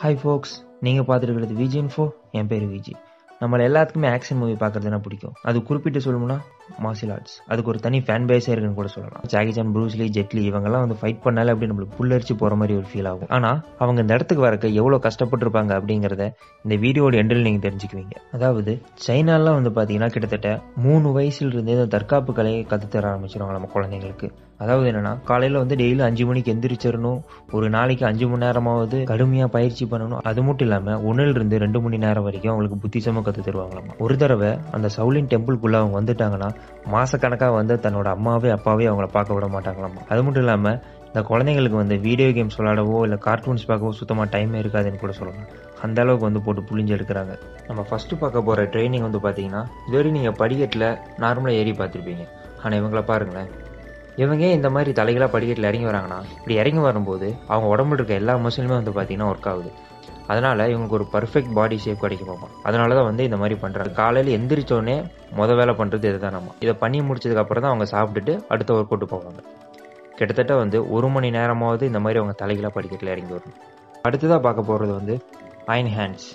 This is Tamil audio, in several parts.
ஹாய் ஃபோக்ஸ், நீங்கள் பார்த்துருக்கிறது விஜி இன்ஃபோ. என் பேர் விஜி. நம்மள எல்லாத்துக்குமே ஆக்ஷன் மூவி பார்க்குறதுனா பிடிக்கும். அது குறிப்பிட்டு சொல்லணும்னா மார்ஷியல் ஆர்ட்ஸ். அதுக்கு ஒரு தனி ஃபேன் பேஸே இருக்குன்னு கூட சொல்லலாம். ஜாக்கி சான், ப்ரூஸ்லி, ஜெட்லி இவங்கெல்லாம் வந்து ஃபைட் பண்ணாலே அப்படி நம்மளுக்கு புல்லரிச்சு போகிற மாதிரி ஒரு ஃபீல் ஆகும். ஆனால் அவங்க இந்த இடத்துக்கு வரக்கு எவ்வளோ கஷ்டப்பட்டுருப்பாங்க அப்படிங்கிறத இந்த வீடியோட எண்டில் நீங்கள் தெரிஞ்சுக்குவீங்க. அதாவது சைனாலாம் வந்து பார்த்தீங்கன்னா கிட்டத்தட்ட 3 வயசுலேருந்தே இந்த தற்காப்பு கலையை கற்றுத்தர ஆரம்பிச்சிருவாங்க நம்ம குழந்தைங்களுக்கு. அதாவது என்னன்னா, காலையில் வந்து டெய்லி 5 மணிக்கு எந்திரிச்சிடணும். ஒரு நாளைக்கு 5 மணி நேரமாவது கடுமையாக பயிற்சி பண்ணணும். அது மட்டும் இல்லாமல் 1 to 2 மணி நேரம் வரைக்கும் அவங்களுக்கு புத்திசமாக கற்று தருவாங்களாமா. ஒரு தடவை அந்த ஷாலின் டெம்பிள்குள்ளே அவங்க வந்துட்டாங்கன்னா மாசக்கணக்காக வந்து தன்னோட அம்மாவே அப்பாவே அவங்கள பார்க்க விட மாட்டாங்களாமா. அது மட்டும் இல்லாமல் இந்த குழந்தைங்களுக்கு வந்து வீடியோ கேம்ஸ் விளையாடவோ இல்லை கார்ட்டூன்ஸ் பார்க்கவோ சுத்தமாக டைமே இருக்காதுன்னு கூட சொல்லலாம். அந்த அளவுக்கு வந்து போட்டு புளிஞ்சு எடுக்கிறாங்க. நம்ம ஃபஸ்ட்டு பார்க்க போகிற ட்ரைனிங் வந்து பார்த்தீங்கன்னா, இதுவரை நீங்கள் படிக்கட்டில் நார்மலாக ஏறி பார்த்துருப்பீங்க. ஆனால் இவங்கள பாருங்களேன், இவங்க இந்த மாதிரி தலைகளாக படிக்கட்டில் இறங்கி வராங்கன்னா, இப்படி இறங்கி வரும்போது அவங்க உடம்புல இருக்க எல்லா மசிலுமே வந்து பார்த்தீங்கன்னா ஒர்க் ஆகுது. அதனால் இவங்களுக்கு ஒரு பர்ஃபெக்ட் பாடி ஷேப் கிடைக்குமாமா. அதனால தான் வந்து இந்த மாதிரி பண்ணுறாங்க. காலையில் எந்திரிச்சோடனே வேலை பண்ணுறது இதுதான். நம்ம இதை பண்ணி முடிச்சதுக்கப்புறம் தான் அவங்க சாப்பிட்டுட்டு அடுத்த ஒர்க் அவுட் போவாங்க. கிட்டத்தட்ட வந்து 1 மணி நேரமாவது இந்த மாதிரி அவங்க தலைகளாக படிக்கட்டில் இறங்கி வரணும். அடுத்ததாக பார்க்க போகிறது வந்து அயன் ஹேண்ட்ஸ்.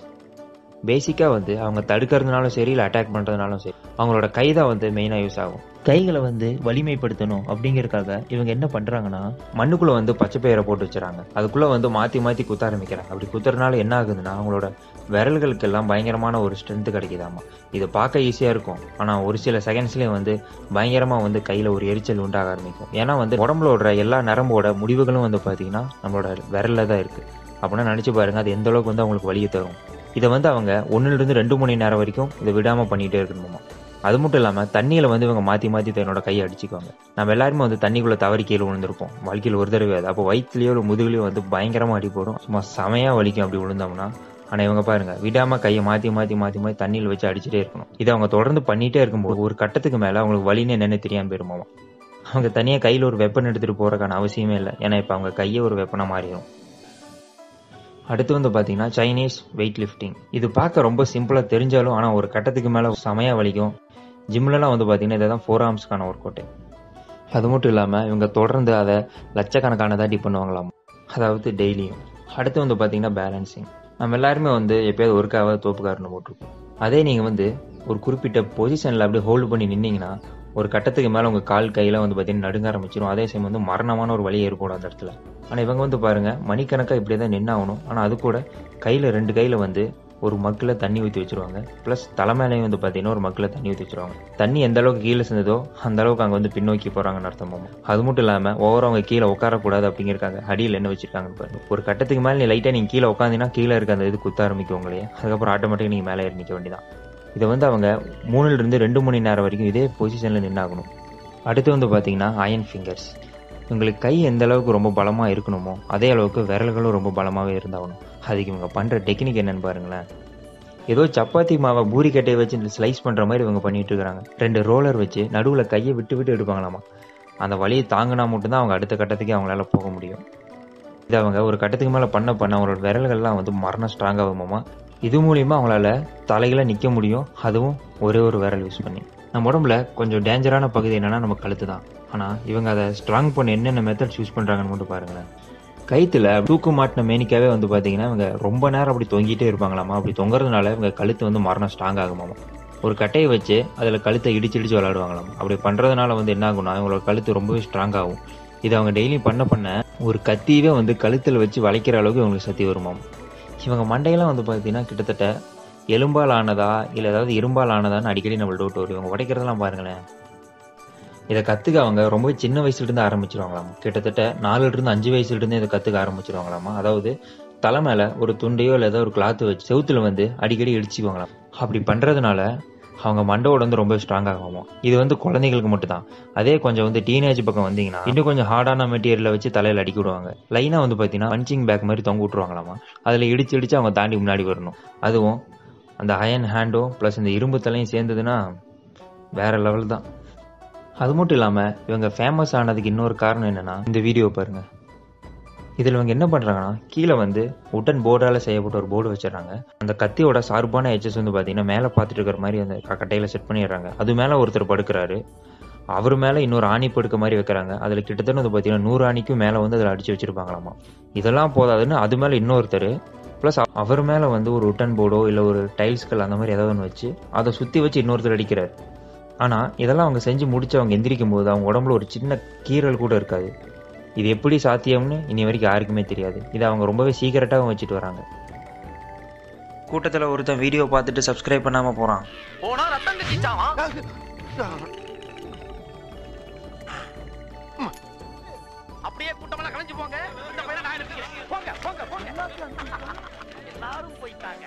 பேசிக்காக வந்து அவங்க தடுக்கிறதுனாலும் சரி இல்லை அட்டாக் பண்ணுறதுனாலும் சரி அவங்களோட கை தான் வந்து மெயினாக யூஸ் ஆகும். கைகளை வந்து வலிமைப்படுத்தணும் அப்படிங்கிறதுக்காக இவங்க என்ன பண்ணுறாங்கன்னா, மண்ணுக்குள்ளே வந்து பச்சை பயிரை போட்டு வச்சுறாங்க. அதுக்குள்ளே வந்து மாற்றி மாற்றி குத்த ஆரம்பிக்கிறாங்க. அப்படி குத்துறதுனால என்ன ஆகுதுன்னா, அவங்களோட விரல்களுக்கெல்லாம் பயங்கரமான ஒரு ஸ்ட்ரென்த்து கிடைக்குதாமா. இது பார்க்க ஈஸியாக இருக்கும், ஆனால் ஒரு சில செகண்ட்ஸ்லேயே வந்து பயங்கரமாக வந்து கையில் ஒரு எரிச்சல் உண்டாக ஆரம்பிக்கும். ஏன்னா வந்து உடம்புல ஓடுற எல்லா நரம்போட முடிவுகளும் வந்து பார்த்திங்கன்னா நம்மளோட விரலில் தான் இருக்குது. அப்படின்னா நினச்சி பாருங்கள், அது எந்த அளவுக்கு வந்து அவங்களுக்கு வலியை தரும். இதை வந்து அவங்க 1 to 2 மணி நேரம் வரைக்கும் இதை விடாமல் பண்ணிகிட்டே இருக்கணுமா. அது மட்டும் இல்லாமல் தண்ணியில் வந்து இவங்க மாற்றி மாற்றி தன்னோட கையை அடிச்சுக்குவாங்க. நம்ம எல்லாருமே வந்து தண்ணிக்குள்ளே தவறி கீழே விழுந்திருப்போம் வாழ்க்கையில் ஒரு தடவை. அது அப்போ வயிற்றுலையோ இல்லை முதுகுலையோ வந்து பயங்கரமாக அடி போடும். சும்மா செமையாக வலிக்கும் அப்படி விழுந்தோம்னா. ஆனால் இவங்க பாருங்கள், விடாமல் கையை மாற்றி மாற்றி மாற்றி மாற்றி தண்ணியில் வச்சு அடிச்சுட்டே இருக்கணும். இதை அவங்க தொடர்ந்து பண்ணிகிட்டே இருக்கும்போது ஒரு கட்டத்துக்கு மேலே அவங்களுக்கு வலின்னு என்னென்னு தெரியாமல் போயிருமாமா. அவங்க தனியாக கையில் ஒரு வெப்பன் எடுத்துகிட்டு போகிறக்கான அவசியமே இல்லை. ஏன்னா இப்போ அவங்க கையை ஒரு வெப்பனாக மாறிடும். அடுத்து வந்து பார்த்தீங்கன்னா சைனீஸ் வெயிட் லிஃப்டிங். இது பார்க்க ரொம்ப சிம்பிளாக தெரிஞ்சாலும் ஆனால் ஒரு கட்டத்துக்கு மேலே செமையாக வலிக்கும். ஜிம்லலாம் வந்து பார்த்தீங்கன்னா இதை தான் 4 ஆர்ம்ஸ்க்கான ஒர்க் அவுட்டு. அது மட்டும் இல்லாமல் இவங்க தொடர்ந்து அதை லட்சக்கணக்கானதாக டி பண்ணுவாங்களாம், அதாவது டெய்லியும். அடுத்து வந்து பார்த்தீங்கன்னா பேலன்சிங். நம்ம எல்லாருமே வந்து எப்போயாவது ஒருக்காவது தோப்புக்காரன்னு போட்டிருப்போம். அதே நீங்கள் வந்து ஒரு குறிப்பிட்ட பொசிஷனில் அப்படியே ஹோல்டு பண்ணி நின்னீங்கன்னா ஒரு கட்டத்துக்கு மேலே உங்கள் கால் கையில் வந்து பார்த்தீங்கன்னா நடுங்க ஆரம்பிச்சிடும். அதே சமயம் வந்து மரணமான ஒரு வலி ஏற்படும் அந்த இடத்துல. ஆனால் இவங்க வந்து பாருங்கள், மணிக்கணக்காக இப்படியே தான் நின்னாகணும். ஆனால் அது கூட கையில் 2 கையில் வந்து ஒரு மக்கில் தண்ணி ஊற்றி வச்சுருவாங்க. ப்ளஸ் தலைமையிலையும் வந்து பார்த்தீங்கன்னா ஒரு மக்கில் தண்ணி ஊற்றி வச்சுருவாங்க. தண்ணி எந்த அளவுக்கு கீழே செஞ்சதோ அந்த அளவுக்கு அங்கே வந்து பின்னோக்கி போகிறாங்கன்னு அர்த்தமாகும். அது மட்டும் இல்லாமல் ஓவராக அவங்க கீழே உட்காரக்கூடாது அப்படிங்கிறக்காங்க அடியில் என்ன வச்சுருக்காங்கன்னு பாருங்க. ஒரு கட்டத்துக்கு மேலே நீ லைட்டாக நீங்கள் கீழே உட்காந்தீங்கன்னா கீழே இருக்க அந்த இது குத்த ஆரம்பிக்கும் உங்களையே. அதுக்கப்புறம் ஆட்டோமேட்டிக்காக நீங்கள் மேலே ஏறி நிற்க வேண்டியதான். இதை வந்து அவங்க 3 to 2 மணி நேரம் வரைக்கும் இதே பொசிஷனில் நின்னாகணும். அடுத்து வந்து பார்த்தீங்கன்னா அயன் ஃபிங்கர்ஸ். உங்களுக்கு கை எந்த அளவுக்கு ரொம்ப பலமாக இருக்கணுமோ அதே அளவுக்கு விரல்களும் ரொம்ப பலமாகவே இருந்தாகணும். அதுக்கு இவங்க பண்ணுற டெக்னிக் என்னன்னு பாருங்களேன். ஏதோ சப்பாத்தி மாவை பூரி கட்டையை வச்சு ஸ்லைஸ் பண்ணுற மாதிரி இவங்க பண்ணிட்டு இருக்கிறாங்க. 2 ரோலர் வச்சு நடுவில் கையை விட்டு விட்டு எடுப்பாங்களாமா. அந்த வலியை தாங்கினா மட்டும்தான் அவங்க அடுத்த கட்டத்துக்கு அவங்களால போக முடியும். இதை அவங்க ஒரு கட்டத்துக்கு மேலே பண்ண அவங்களோட விரல்கள்லாம் வந்து மரணம் ஸ்ட்ராங்காகுமாமா. இது மூலிமா அவங்களால தலைகளை நிற்க முடியும், அதுவும் ஒரே ஒரு விரல் யூஸ் பண்ணி. நம்ம உடம்புல கொஞ்சம் டேஞ்சரான பகுதி என்னன்னா நம்ம கழுத்து தான். ஆனால் இவங்க அதை ஸ்ட்ராங் பண்ண என்னென்ன மெத்தட்ஸ் யூஸ் பண்ணுறாங்கன்னு மட்டும் பாருங்களேன். கைத்தில் தூக்கு மாட்டின மேனிக்காவே வந்து பார்த்தீங்கன்னா இவங்க ரொம்ப நேரம் அப்படி தொங்கிட்டே இருப்பாங்களாமா. அப்படி தொங்குறதுனால இவங்க கழுத்து வந்து மரணம் ஸ்ட்ராங் ஆகுமாமா. ஒரு கட்டையை வச்சு அதில் கழுத்தை இடிச்சு விளையாடுவாங்களாம். அப்படி பண்ணுறதுனால வந்து என்ன ஆகும்னா இவங்களோட கழுத்து ரொம்பவே ஸ்ட்ராங் ஆகும். இதை அவங்க டெய்லி பண்ண ஒரு கத்தியவே வந்து கழுத்தில் வச்சு வளைக்கிற அளவுக்கு இவங்களுக்கு சக்தி வருமாம். இவங்க மண்டையெல்லாம் வந்து பார்த்தீங்கன்னா கிட்டத்தட்ட எலும்பால் ஆனதா இல்லை ஏதாவது இரும்பால் ஆனதான்னு அடிக்கடி நம்ம டவுட் வரும். இவங்க உடைக்கிறதெல்லாம் பாருங்களேன். இதை கற்றுக்க அவங்க ரொம்ப சின்ன வயசுலேருந்து ஆரம்பிச்சிருவாங்களாமா. கிட்டத்தட்ட 4 to 5 வயசுலேருந்து இதை கற்றுக்க ஆரம்பிச்சிருவாங்களாமா. அதாவது தலை மேலே ஒரு துண்டையோ இல்லை ஏதோ ஒரு கிளாத்து வச்சு செவுத்துல வந்து அடிக்கடி இடிச்சுக்குவாங்களாம். அப்படி பண்ணுறதுனால அவங்க மண்டோட வந்து ரொம்ப ஸ்ட்ராங் ஆகுமா. இது வந்து குழந்தைங்களுக்கு மட்டும் தான். அதே கொஞ்சம் வந்து டீனேஜ் பக்கம் வந்தீங்கன்னா இன்னும் கொஞ்சம் ஹார்டான மெட்டீரியலை வச்சு தலையில் அடிக்கி விடுவாங்க. லைனாக வந்து பார்த்தீங்கன்னா பஞ்சிங் பேக் மாதிரி தொங்க விட்டுருவாங்களாமா. அதில் இடிச்சு அவங்க தாண்டி முன்னாடி வரணும். அதுவும் அந்த அயன் ஹேண்டும் ப்ளஸ் இந்த இரும்பு தலையும் சேர்ந்ததுன்னா வேற லெவல் தான். அது மட்டும் இல்லாமல் இவங்க ஃபேமஸ் ஆனதுக்கு இன்னொரு காரணம் என்னென்னா, இந்த வீடியோ பாருங்கள். இதில் இவங்க என்ன பண்ணுறாங்கன்னா, கீழே வந்து உட்டன் போர்டால் செய்யப்பட்ட ஒரு போர்டு வச்சிடறாங்க. அந்த கத்தியோட சார்பான எச்சஸ் வந்து பார்த்தீங்கன்னா மேலே பார்த்துட்டு இருக்கிற மாதிரி அந்த கட்டையில் செட் பண்ணிடுறாங்க. அது மேலே ஒருத்தர் படுக்கிறாரு. அவர் மேலே இன்னொரு ஆணி படுக்க மாதிரி வைக்கிறாங்க. அதில் கிட்டத்தட்ட வந்து பார்த்தீங்கன்னா 100 ஆணிக்கும் மேலே வந்து அதில் அடித்து வச்சுருப்பாங்களாமா. இதெல்லாம் போதாதுன்னு அது மேலே இன்னொருத்தர் ப்ளஸ் அவர் மேலே வந்து ஒரு உட்டன் போர்டோ இல்லை ஒரு டைல்ஸ்கள் அந்த மாதிரி ஏதாவது ஒன்று வச்சு அதை சுற்றி வச்சு இன்னொருத்தர் அடிக்கிறார். ஆனால் இதெல்லாம் அவங்க செஞ்சு முடிச்சு அவங்க எந்திரிக்கும் போது அவங்க உடம்புல ஒரு சின்ன கீறல் கூட இருக்காது. இது எப்படி சாத்தியம்னு இனி வரைக்கும் யாருக்குமே தெரியாது. இதை அவங்க ரொம்பவே சீக்கிரட்டாகவும் வச்சுட்டு வராங்க. கூட்டத்தில் ஒருத்தன் வீடியோ பார்த்துட்டு சப்ஸ்கிரைப் பண்ணாமல் போகிறான். அப்படியே கூட்டமெல்லாம் கலைஞ்சு போங்க. இந்த பையனை நான் எடுத்துக்கிறேன். போங்க போங்க போங்க. எல்லாரும் போயிட்டாங்க.